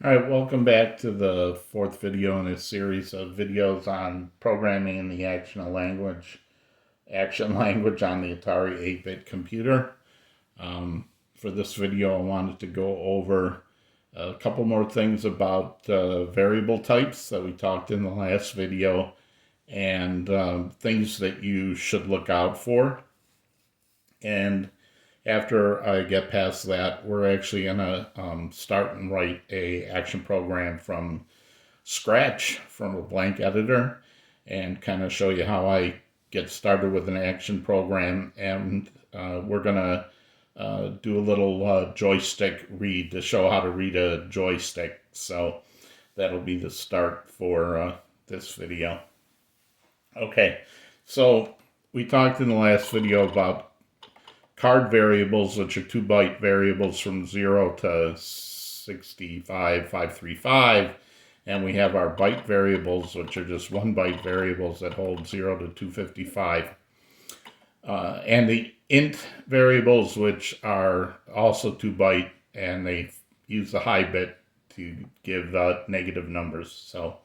All right, welcome back to the fourth video in a series of videos on programming in the action language on the Atari 8-bit computer. For this video, I wanted to go over a couple more things about variable types that we talked in the last video and things that you should look out for. And after I get past that, we're actually going to start and write a action program from scratch from a blank editor and kind of show you how I get started with an action program. And we're going to do a little joystick read to show how to read a joystick. So that'll be the start for this video. Okay, so we talked in the last video about card variables, which are 2-byte variables from 0 to 65535, and we have our byte variables, which are just 1-byte variables that hold 0 to 255. And the int variables, which are also 2-byte, and they use the high bit to give negative numbers. So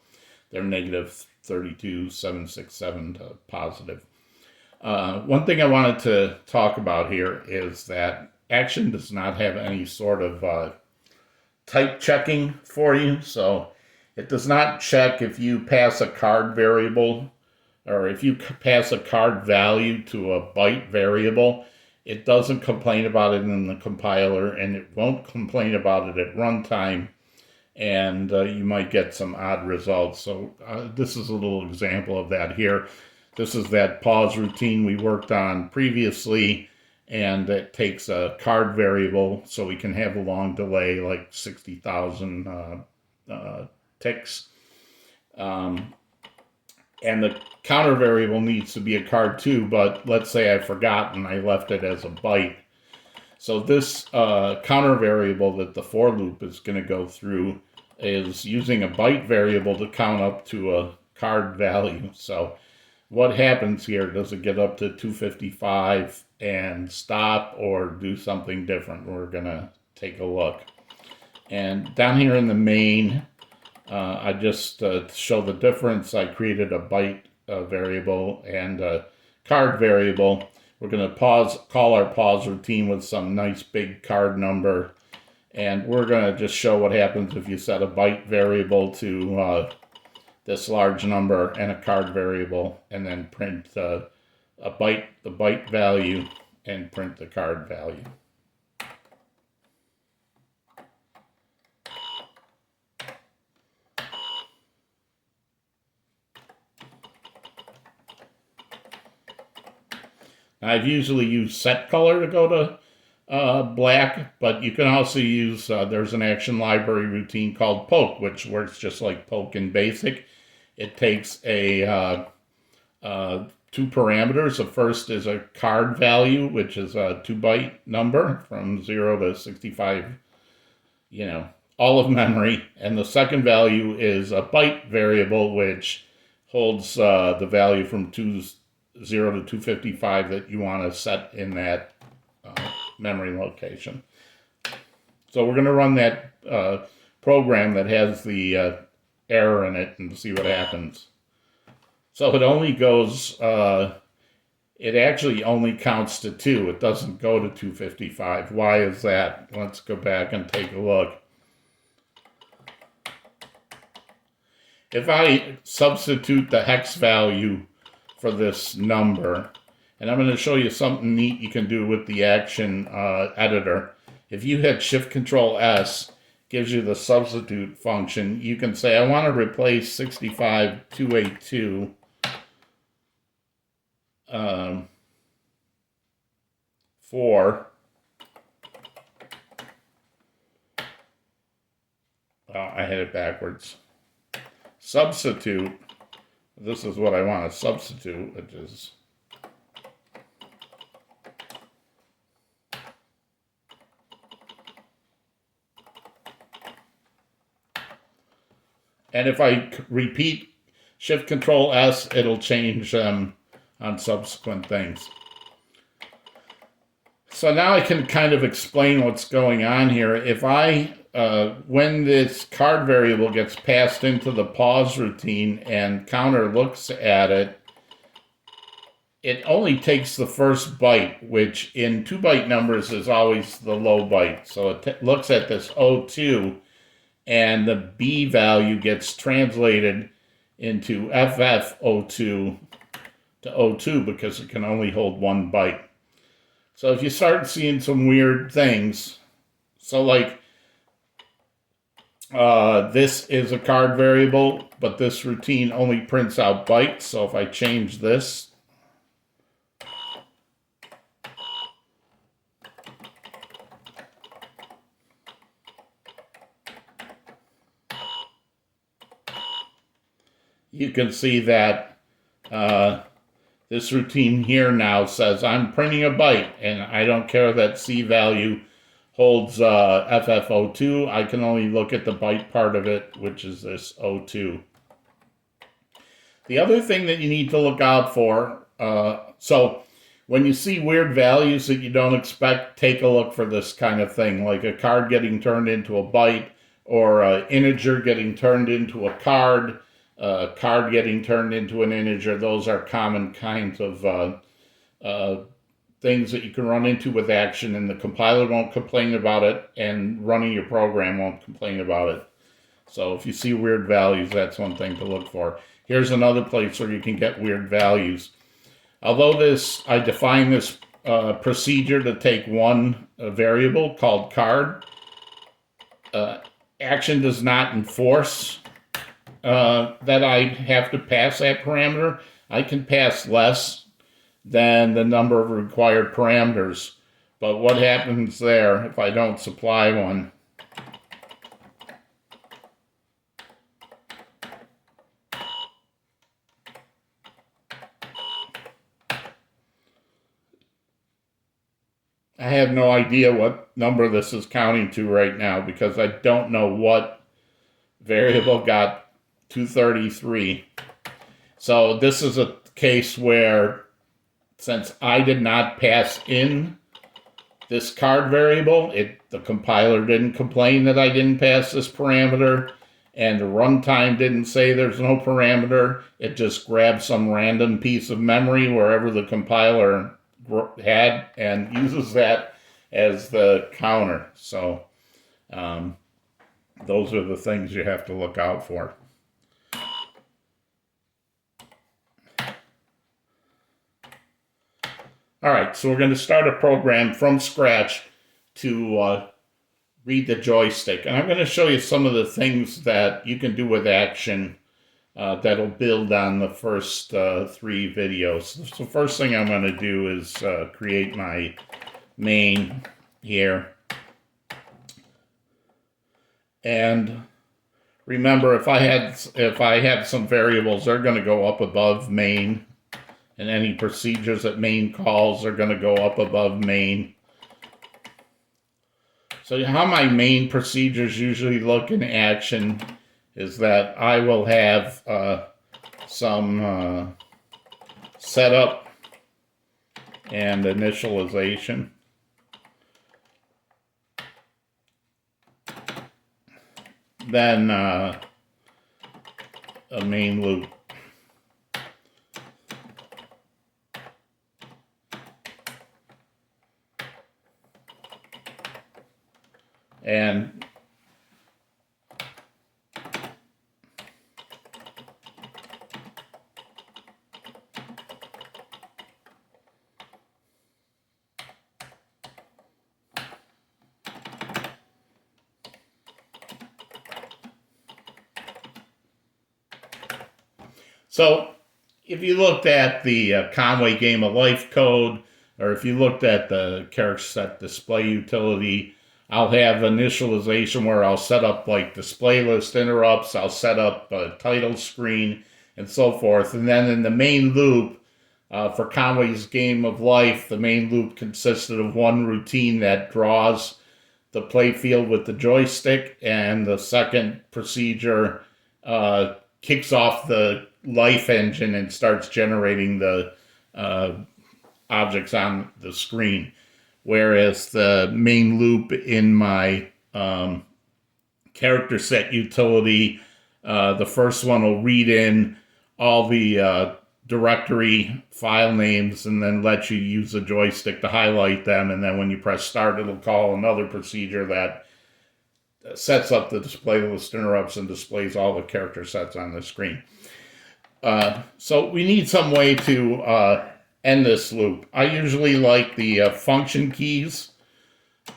they're negative 32767 to positive. One thing I wanted to talk about here is that action does not have any sort of type checking for you. So it does not check if you pass a card variable or if you pass a card value to a byte variable. It doesn't complain about it in the compiler, and it won't complain about it at runtime, and you might get some odd results. So this is a little example of that here. This is that pause routine we worked on previously, and it takes a card variable so we can have a long delay like 60,000 ticks. And the counter variable needs to be a card too, but let's say I forgot and I left it as a byte. So this counter variable that the for loop is going to go through is using a byte variable to count up to a card value. So what happens here? Does it get up to 255 and stop, or do something different? We're going to take a look. And down here in the main, I just to show the difference, I created a byte variable and a card variable. We're going to call our pause routine with some nice big card number. And we're going to just show what happens if you set a byte variable to this large number and a card variable, and then print the byte value, and print the card value. Now, I've usually used set color to go to black, but you can also use, there's an action library routine called poke, which works just like poke in BASIC. It takes a 2 parameters. The first is a card value, which is a 2-byte number from 0 to 65, all of memory. And the second value is a byte variable, which holds the value from 0 to 255 that you want to set in that memory location. So we're going to run that program that has the error in it and see what happens. So it only goes, it actually only counts to 2. It doesn't go to 255. Why is that? Let's go back and take a look. If I substitute the hex value for this number, and I'm going to show you something neat you can do with the action editor. If you hit Shift-Control-S, gives you the substitute function. You can say, I want to replace 65282 for, I had it backwards. Substitute, this is what I want to substitute, which is and if I repeat Shift-Control-S, it'll change on subsequent things. So now I can kind of explain what's going on here. If I when this card variable gets passed into the pause routine and counter looks at it, it only takes the first byte, which in 2-byte numbers is always the low byte. So it looks at this 02, and the B value gets translated into FF02 to 02 because it can only hold 1 byte. So if you start seeing some weird things, so like this is a card variable, but this routine only prints out bytes. So if I change this, you can see that this routine here now says I'm printing a byte, and I don't care that C value holds FF02. I can only look at the byte part of it, which is this 02. The other thing that you need to look out for, so when you see weird values that you don't expect, take a look for this kind of thing, like a card getting turned into a byte, or an integer getting turned into a card getting turned into an integer. Those are common kinds of things that you can run into with action, and the compiler won't complain about it, and running your program won't complain about it. So if you see weird values, that's one thing to look for. Here's another place where you can get weird values. Although I define this procedure to take one variable called card, action does not enforce that I have to pass that parameter. I can pass less than the number of required parameters. But what happens there if I don't supply one? I have no idea what number this is counting to right now because I don't know what variable got 233. So this is a case where, since I did not pass in this card variable, the compiler didn't complain that I didn't pass this parameter, and the runtime didn't say there's no parameter. It just grabbed some random piece of memory wherever the compiler had and uses that as the counter. So those are the things you have to look out for. All right, so we're going to start a program from scratch to read the joystick. And I'm going to show you some of the things that you can do with action that'll build on the first 3 videos. So first thing I'm going to do is create my main here. And remember, if I have some variables, they're going to go up above main. And any procedures that main calls are going to go up above main. So how my main procedures usually look in action is that I will have some setup and initialization. Then a main loop. And so if you looked at the Conway Game of Life code, or if you looked at the character set display utility, I'll have initialization where I'll set up like display list interrupts, I'll set up a title screen, and so forth. And then in the main loop, for Conway's Game of Life, the main loop consisted of one routine that draws the play field with the joystick, and the second procedure kicks off the life engine and starts generating the objects on the screen. Whereas the main loop in my character set utility. The first one will read in all the directory file names and then let you use the joystick to highlight them. And then when you press start, it'll call another procedure that sets up the display list interrupts and displays all the character sets on the screen. So we need some way to end this loop. I usually like the function keys.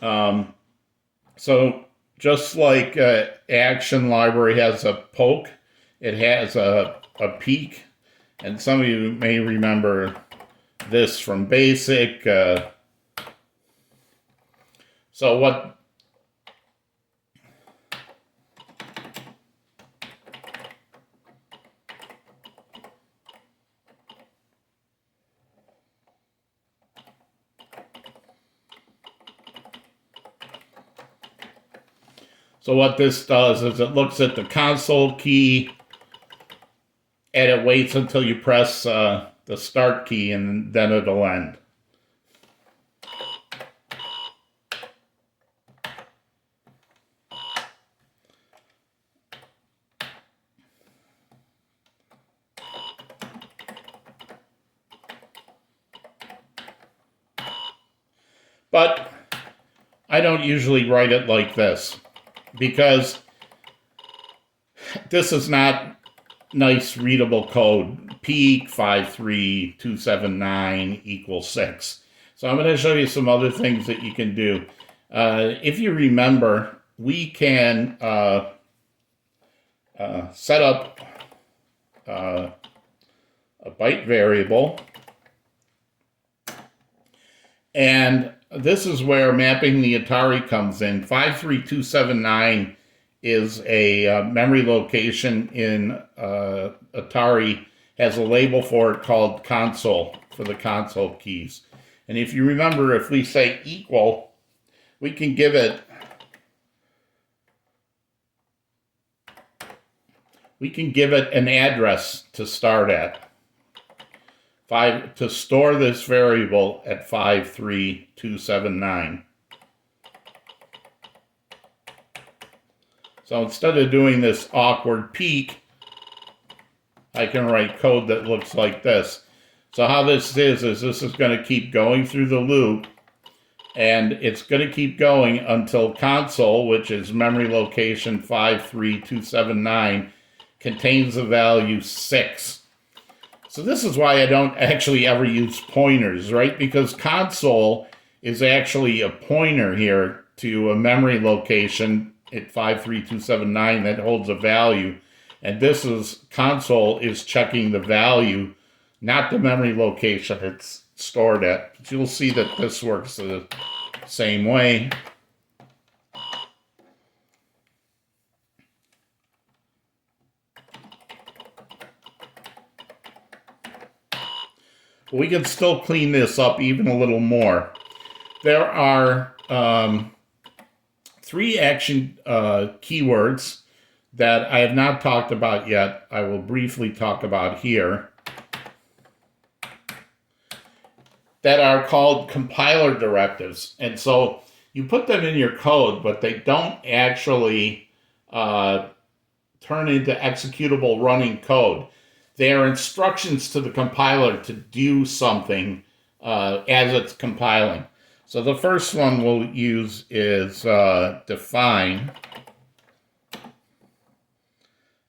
So just like Action Library has a poke, it has a peek. And some of you may remember this from BASIC. So what this does is it looks at the console key and it waits until you press the start key and then it'll end. But I don't usually write it like this because this is not nice readable code. Peak 53279 equals 6. So I'm going to show you some other things that you can do. If you remember, we can set up a byte variable. And this is where mapping the Atari comes in. 53279 is a memory location in Atari, has a label for it called console, for the console keys. And if you remember, if we say equal, we can give it an address to start at. To store this variable at 53279. So instead of doing this awkward peek, I can write code that looks like this. So how this is this is going to keep going through the loop, and it's going to keep going until console, which is memory location 53279, contains the value 6. So this is why I don't actually ever use pointers, right? Because console is actually a pointer here to a memory location at 53279 that holds a value. And this is, console is checking the value, not the memory location it's stored at. But you'll see that this works the same way. We can still clean this up even a little more. There are 3 action keywords that I have not talked about yet. I will briefly talk about here. That are called compiler directives. And so you put them in your code, but they don't actually turn into executable running code. They are instructions to the compiler to do something as it's compiling. So the first one we'll use is define.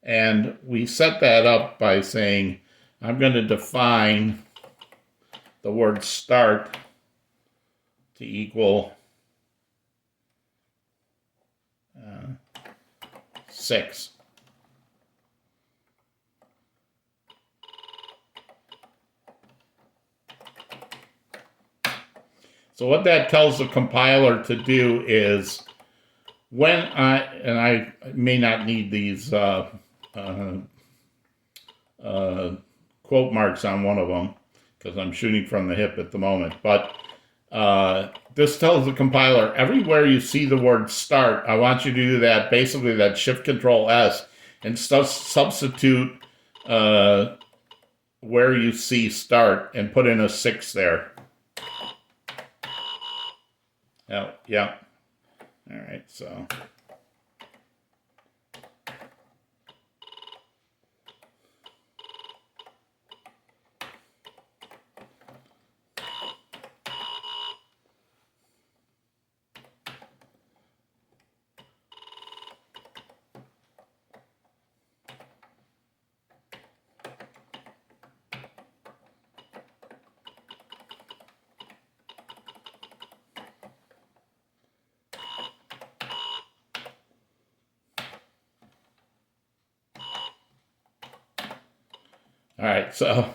And we set that up by saying, I'm going to define the word start to equal 6. So what that tells the compiler to do is when I may not need these quote marks on one of them because I'm shooting from the hip at the moment, but this tells the compiler everywhere you see the word start, I want you to do that, basically that Shift-Control-S, and substitute where you see start and put in a 6 there. Oh, yeah. All right, so All right, so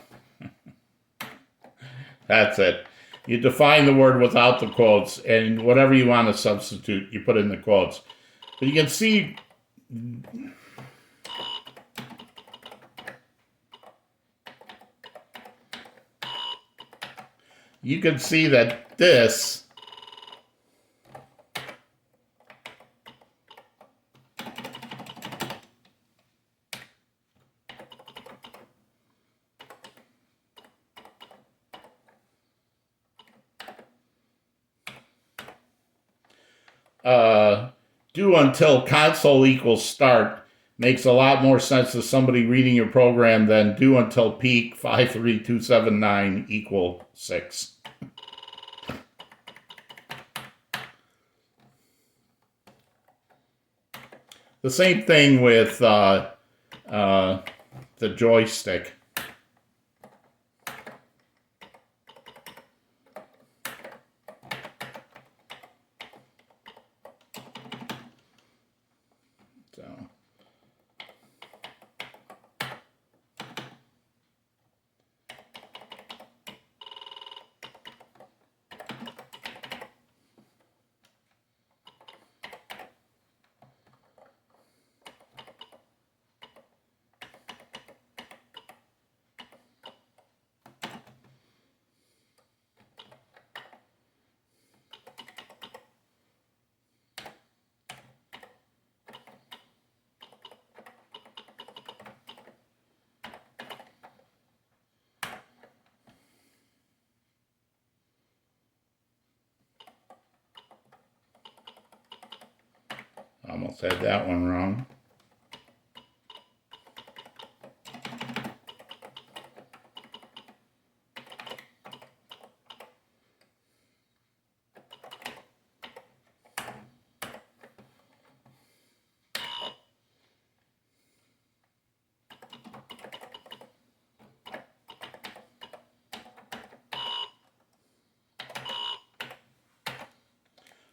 that's it. You define the word without the quotes, and whatever you want to substitute, you put in the quotes. But you can see that this do until console equals start makes a lot more sense to somebody reading your program than do until peak 53279 equal 6. The same thing with the joystick. So. Almost had that one wrong.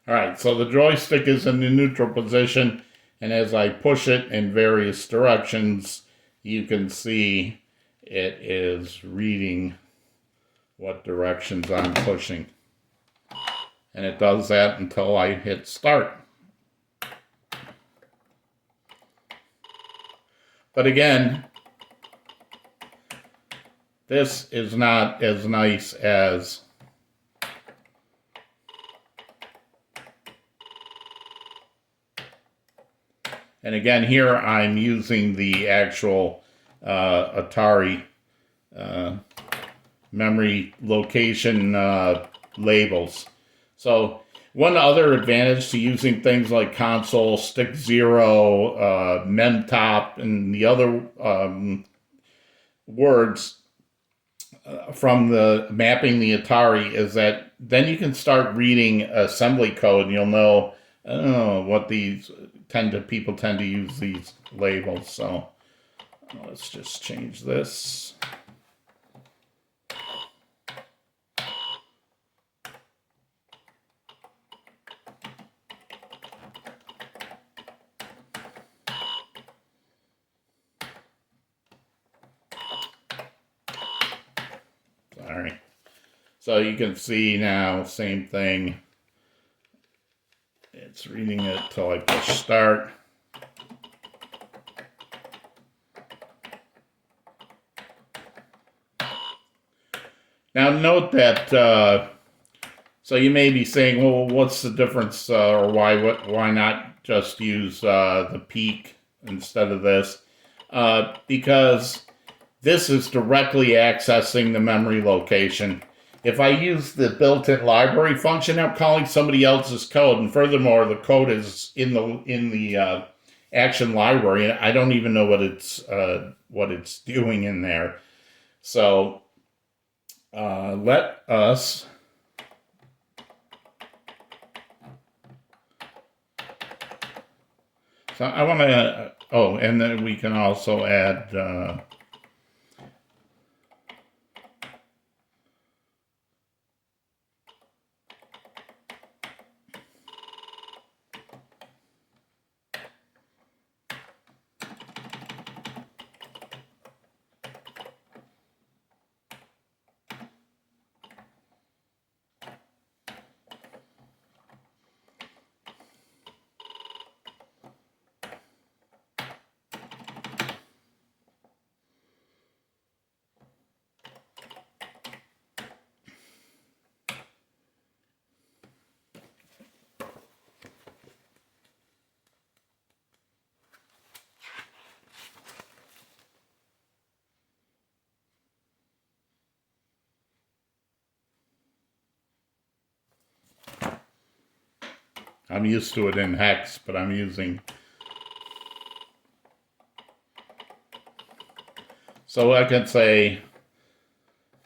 All right, so the joystick is in the neutral position, and as I push it in various directions, you can see it is reading what directions I'm pushing. And it does that until I hit start. But again, this is not as nice as and again, here I'm using the actual Atari memory location labels. So one other advantage to using things like console, stick 0, memtop, and the other words from the mapping the Atari is that then you can start reading assembly code and you'll know what these people tend to use these labels. So let's just change this. Sorry. So you can see now, same thing. It's reading it till I push start. Now note that, so you may be saying, well, what's the difference, or why not just use the peak instead of this? Because this is directly accessing the memory location. If I use the built-in library function, I'm calling somebody else's code, and furthermore, the code is in the action library, and I don't even know what it's doing in there. So let us. So I want to. Oh, and then we can also add. I'm used to it in hex, but I'm using... So I can say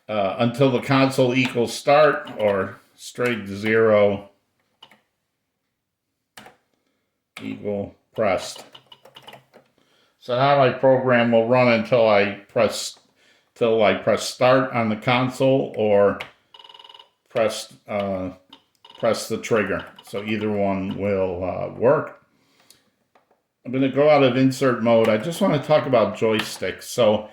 until the console equals start, or straight 0 equal pressed. So now my program will run until I press start on the console, or press the trigger. So either one will work. I'm going to go out of insert mode. I just want to talk about joysticks. So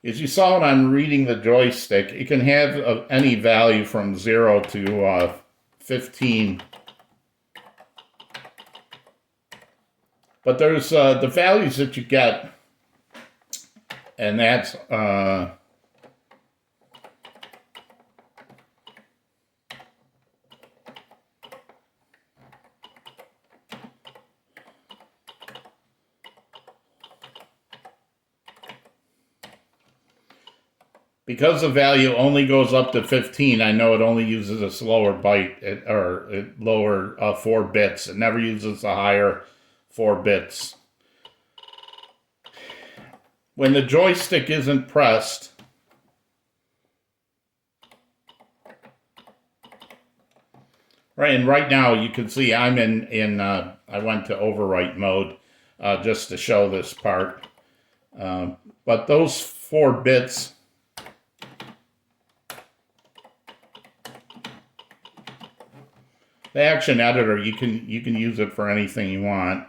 as you saw when I'm reading the joystick, it can have any value from 0 to 15. But there's the values that you get, and that's because the value only goes up to 15, I know it only uses a slower byte, or lower 4 bits. It never uses the higher 4 bits. When the joystick isn't pressed, right, and right now you can see I'm in I went to overwrite mode just to show this part. But those 4 bits, the action editor, you can use it for anything you want.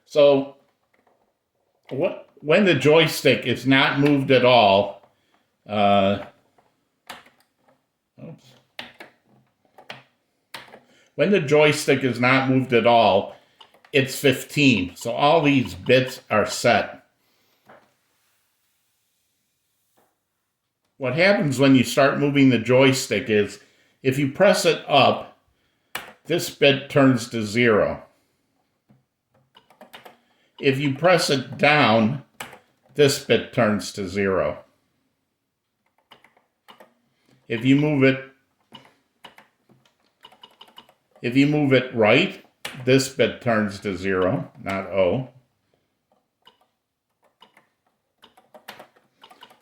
So when the joystick is not moved at all, when the joystick is not moved at all, it's 15. So all these bits are set. What happens when you start moving the joystick is, if you press it up, this bit turns to 0. If you press it down, this bit turns to 0. If you move it right, this bit turns to 0, not O.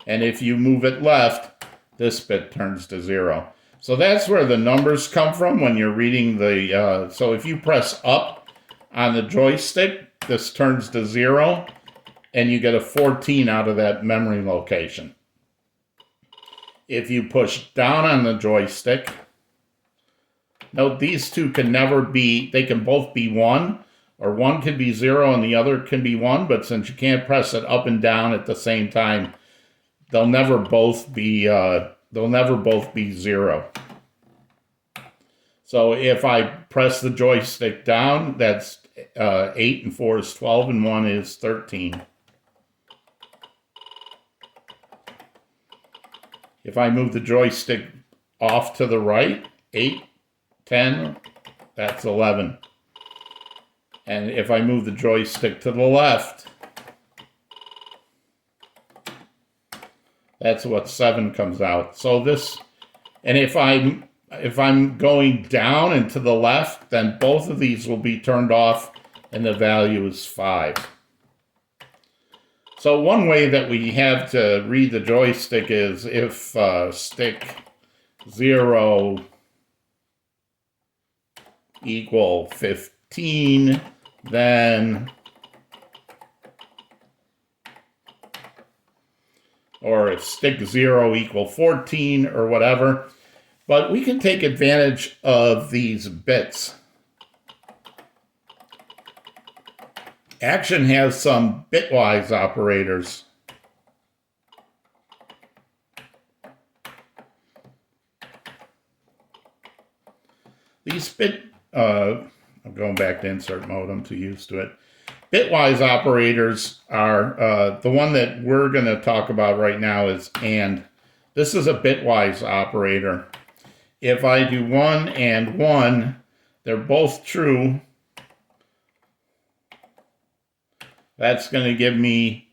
And if you move it left, this bit turns to 0. So that's where the numbers come from when you're reading the... so if you press up on the joystick, this turns to 0, and you get a 14 out of that memory location. If you push down on the joystick, note these two can never be, they can both be 1, or one can be 0 and the other can be 1, but since you can't press it up and down at the same time, they'll never both be 0. So if I press the joystick down, that's 8 and 4 is 12 and 1 is 13. If I move the joystick off to the right, 8, 10, that's 11. And if I move the joystick to the left, that's what 7 comes out. So this, and if I'm going down and to the left, then both of these will be turned off and the value is 5. So one way that we have to read the joystick is if stick 0 equal 15, then, or if stick 0 equal 14 or whatever. But we can take advantage of these bits. Action has some bitwise operators. These I'm going back to insert mode, I'm too used to it. Bitwise operators are, the one that we're going to talk about right now is AND. This is a bitwise operator. If I do 1 and 1, they're both true. That's going to give me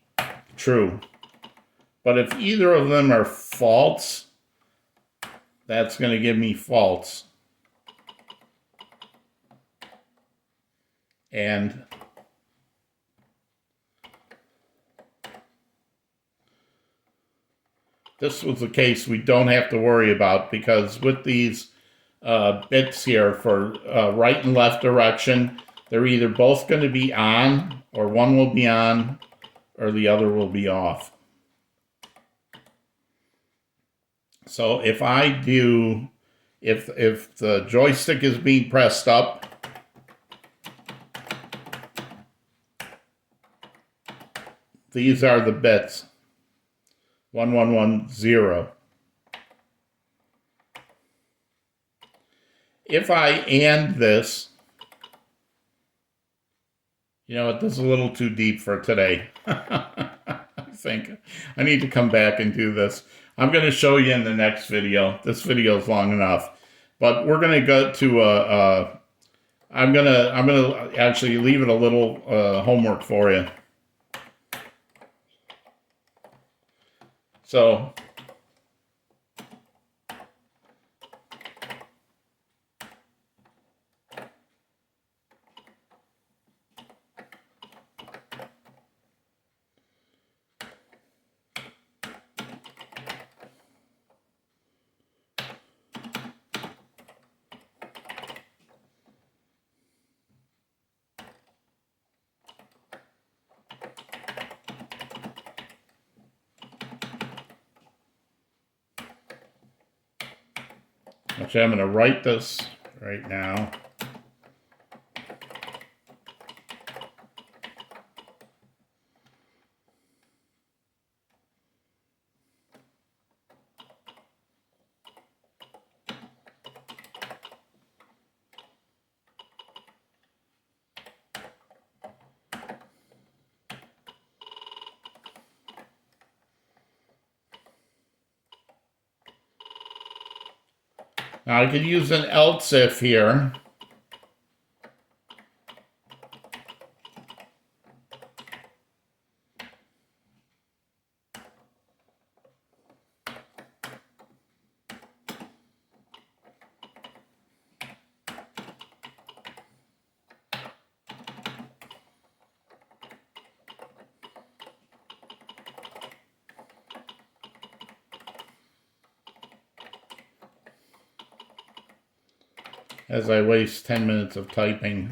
true. But if either of them are false, that's going to give me false. And this was the case we don't have to worry about, because with these bits here for right and left direction, they're either both going to be on, or one will be on, or the other will be off. So if I do, if the joystick is being pressed up, these are the bits. 1, 1, 1, 0. If I and this, you know what, this is a little too deep for today. I think I need to come back and do this. I'm going to show you in the next video. This video is long enough, but we're going to go to I'm gonna actually leave it a little homework for you. So actually, I'm going to write this right now. Now I could use an else if here. As I waste 10 minutes of typing.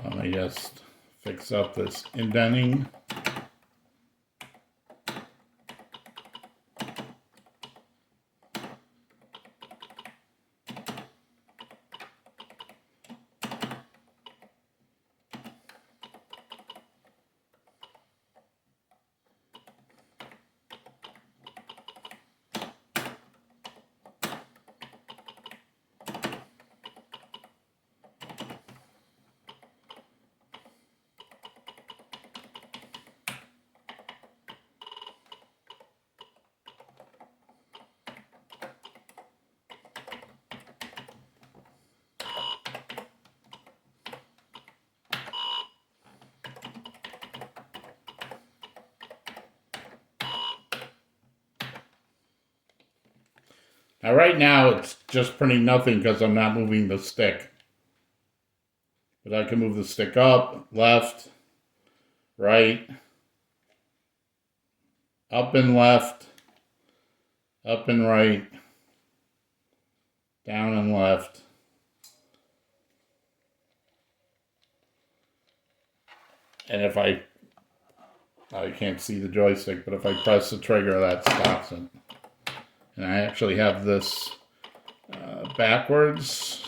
Let me just fix up this indenting. Now right now it's just printing nothing because I'm not moving the stick. But I can move the stick up, left, right, up and left, up and right, down and left. And if I can't see the joystick, but if I press the trigger, that stops it. And I actually have this backwards.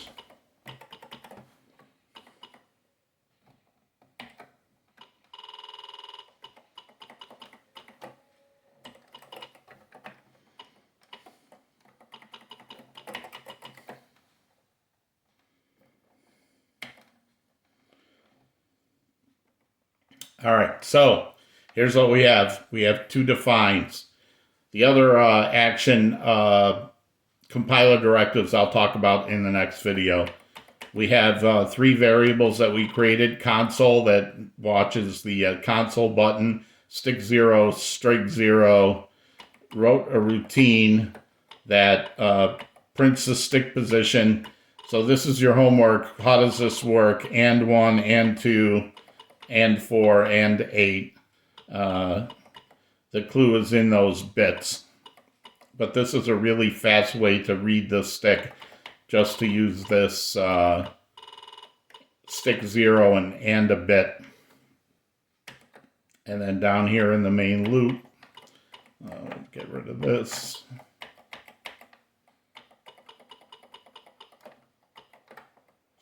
All right, so here's what we have. We have two defines. The other action compiler directives I'll talk about in the next video. We have three variables that we created. Console, that watches the console button. Stick 0, string 0. Wrote a routine that prints the stick position. So this is your homework. How does this work? And 1, and 2, and 4, and 8. The clue is in those bits. But this is a really fast way to read the stick, just to use this stick 0 and a bit. And then down here in the main loop, get rid of this.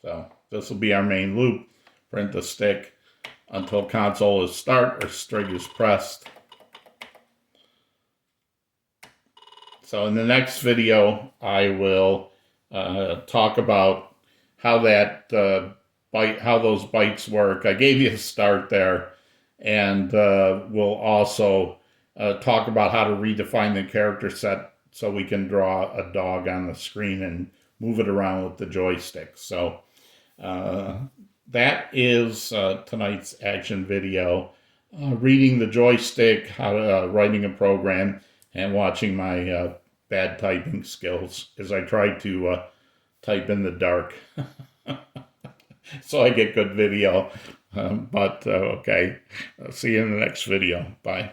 So this will be our main loop. Print the stick until console is start or string is pressed. So in the next video, I will talk about how that how those bytes work. I gave you a start there, and we'll also talk about how to redefine the character set so we can draw a dog on the screen and move it around with the joystick. So that is tonight's action video. Reading the joystick, how to, writing a program, and watching my bad typing skills as I try to type in the dark so I get good video. Okay, I'll see you in the next video. Bye.